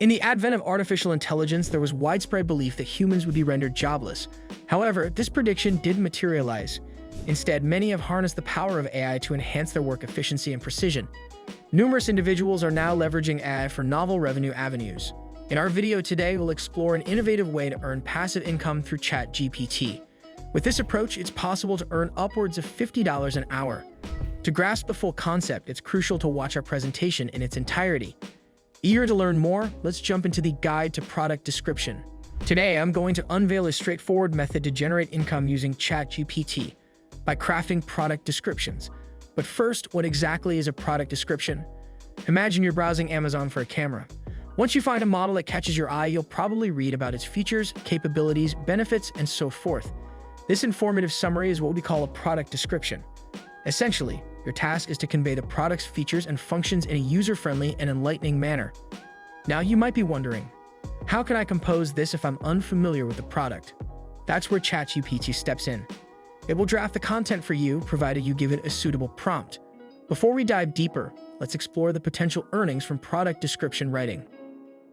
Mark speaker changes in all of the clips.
Speaker 1: In the advent of artificial intelligence, there was widespread belief that humans would be rendered jobless. However, this prediction didn't materialize. Instead, many have harnessed the power of AI to enhance their work efficiency and precision. Numerous individuals are now leveraging AI for novel revenue avenues. In our video today, we'll explore an innovative way to earn passive income through ChatGPT. With this approach, it's possible to earn upwards of $50 an hour. To grasp the full concept, it's crucial to watch our presentation in its entirety. Eager to learn more? Let's jump into the guide to product description. Today, I'm going to unveil a straightforward method to generate income using ChatGPT by crafting product descriptions. But first, what exactly is a product description? Imagine you're browsing Amazon for a camera. Once you find a model that catches your eye, you'll probably read about its features, capabilities, benefits, and so forth. This informative summary is what we call a product description. Essentially, your task is to convey the product's features and functions in a user-friendly and enlightening manner. Now, you might be wondering, how can I compose this if I'm unfamiliar with the product? That's where ChatGPT steps in. It will draft the content for you, provided you give it a suitable prompt. Before we dive deeper, let's explore the potential earnings from product description writing.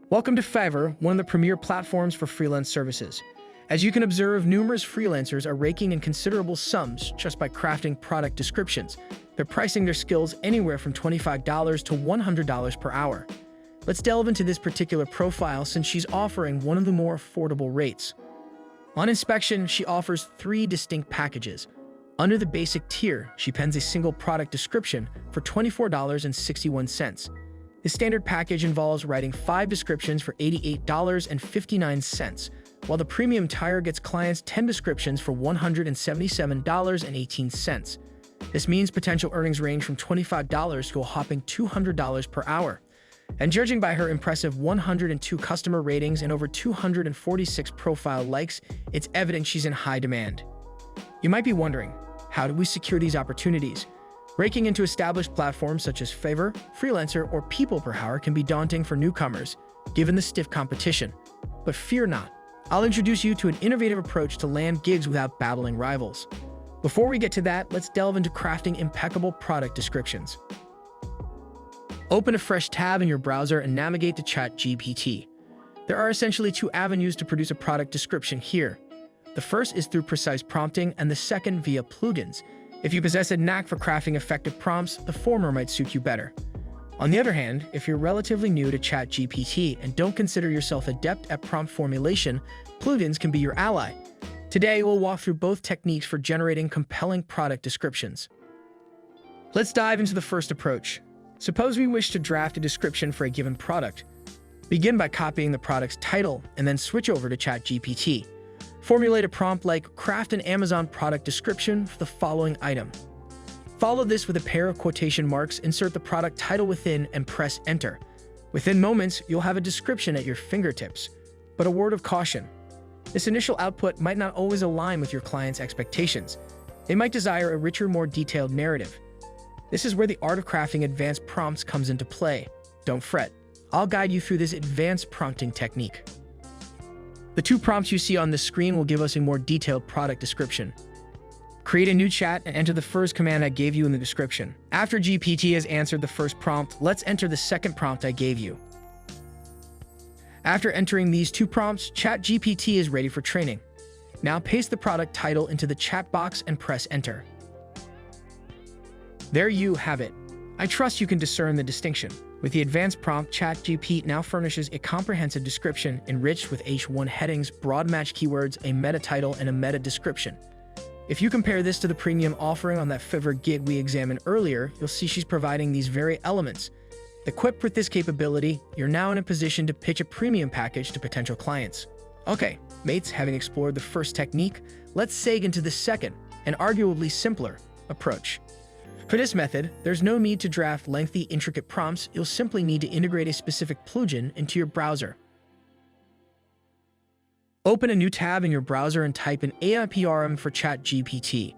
Speaker 1: Welcome to Fiverr, one of the premier platforms for freelance services. As you can observe, numerous freelancers are raking in considerable sums just by crafting product descriptions. They're pricing their skills anywhere from $25 to $100 per hour. Let's delve into this particular profile since she's offering one of the more affordable rates. On inspection, she offers 3 distinct packages. Under the basic tier, she pens a single product description for $24.61. The standard package involves writing 5 descriptions for $88.59, while the premium tier gets clients 10 descriptions for $177.18. This means potential earnings range from $25 to a hopping $200 per hour. And judging by her impressive 102 customer ratings and over 246 profile likes, it's evident she's in high demand. You might be wondering, how do we secure these opportunities? Breaking into established platforms such as Fiverr, Freelancer, or People Per Hour can be daunting for newcomers, given the stiff competition. But fear not. I'll introduce you to an innovative approach to land gigs without battling rivals. Before we get to that, let's delve into crafting impeccable product descriptions. Open a fresh tab in your browser and navigate to ChatGPT. There are essentially 2 avenues to produce a product description here. The first is through precise prompting, and the second via plugins. If you possess a knack for crafting effective prompts, the former might suit you better. On the other hand, if you're relatively new to ChatGPT and don't consider yourself adept at prompt formulation, plugins can be your ally. Today, we'll walk through both techniques for generating compelling product descriptions. Let's dive into the first approach. Suppose we wish to draft a description for a given product. Begin by copying the product's title and then switch over to ChatGPT. Formulate a prompt like, craft an Amazon product description for the following item. Follow this with a pair of quotation marks, insert the product title within, and press enter. Within moments, you'll have a description at your fingertips. But a word of caution. This initial output might not always align with your client's expectations. They might desire a richer, more detailed narrative. This is where the art of crafting advanced prompts comes into play. Don't fret. I'll guide you through this advanced prompting technique. The 2 prompts you see on the screen will give us a more detailed product description. Create a new chat and enter the first command I gave you in the description. After GPT has answered the first prompt, let's enter the second prompt I gave you. After entering these 2 prompts, ChatGPT is ready for training. Now paste the product title into the chat box and press enter. There you have it. I trust you can discern the distinction. With the advanced prompt, ChatGPT now furnishes a comprehensive description enriched with H1 headings, broad match keywords, a meta title, and a meta description. If you compare this to the premium offering on that Fiverr gig we examined earlier, you'll see she's providing these very elements. Equipped with this capability, you're now in a position to pitch a premium package to potential clients. Okay, mates, having explored the first technique, let's seg into the second, and arguably simpler, approach. For this method, there's no need to draft lengthy, intricate prompts. You'll simply need to integrate a specific plugin into your browser. Open a new tab in your browser and type in AIPRM for ChatGPT.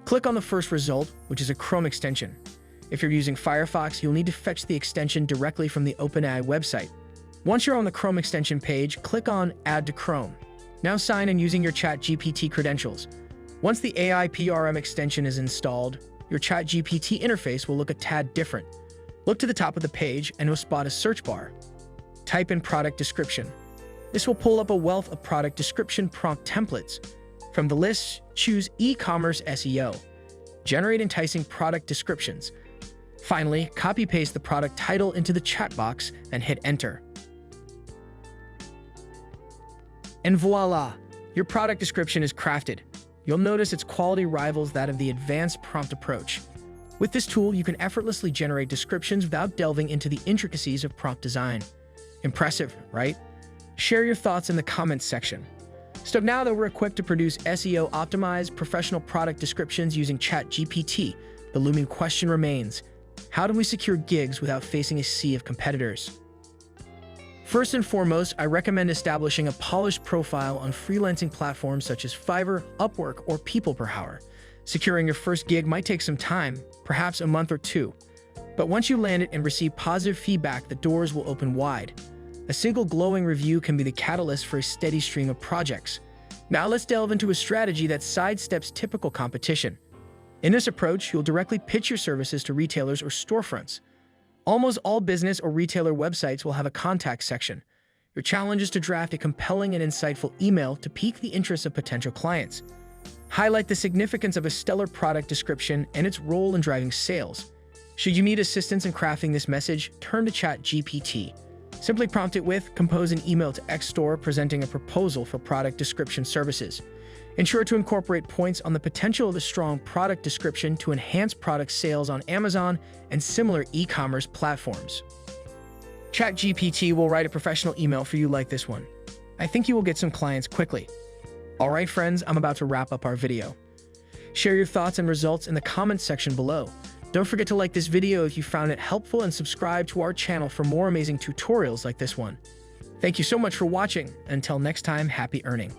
Speaker 1: Click on the first result, which is a Chrome extension. If you're using Firefox, you'll need to fetch the extension directly from the OpenAI website. Once you're on the Chrome extension page, click on Add to Chrome. Now sign in using your ChatGPT credentials. Once the AIPRM extension is installed, your ChatGPT interface will look a tad different. Look to the top of the page and you'll spot a search bar. Type in product description. This will pull up a wealth of product description prompt templates. From the list, choose e-commerce SEO. Generate enticing product descriptions. Finally, copy-paste the product title into the chat box and hit enter. And voila! Your product description is crafted. You'll notice its quality rivals that of the advanced prompt approach. With this tool, you can effortlessly generate descriptions without delving into the intricacies of prompt design. Impressive, right? Share your thoughts in the comments section. So now that we're equipped to produce SEO-optimized professional product descriptions using ChatGPT, the looming question remains: how do we secure gigs without facing a sea of competitors? First and foremost, I recommend establishing a polished profile on freelancing platforms such as Fiverr, Upwork, or People Per Hour. Securing your first gig might take some time, perhaps a month or two. But once you land it and receive positive feedback, the doors will open wide. A single glowing review can be the catalyst for a steady stream of projects. Now let's delve into a strategy that sidesteps typical competition. In this approach, you'll directly pitch your services to retailers or storefronts. Almost all business or retailer websites will have a contact section. Your challenge is to draft a compelling and insightful email to pique the interest of potential clients. Highlight the significance of a stellar product description and its role in driving sales. Should you need assistance in crafting this message, turn to ChatGPT. Simply prompt it with, compose an email to X store presenting a proposal for product description services. Ensure to incorporate points on the potential of a strong product description to enhance product sales on Amazon and similar e-commerce platforms. ChatGPT will write a professional email for you like this one. I think you will get some clients quickly. Alright friends, I'm about to wrap up our video. Share your thoughts and results in the comments section below. Don't forget to like this video if you found it helpful and subscribe to our channel for more amazing tutorials like this one. Thank you so much for watching. Until next time, happy earning.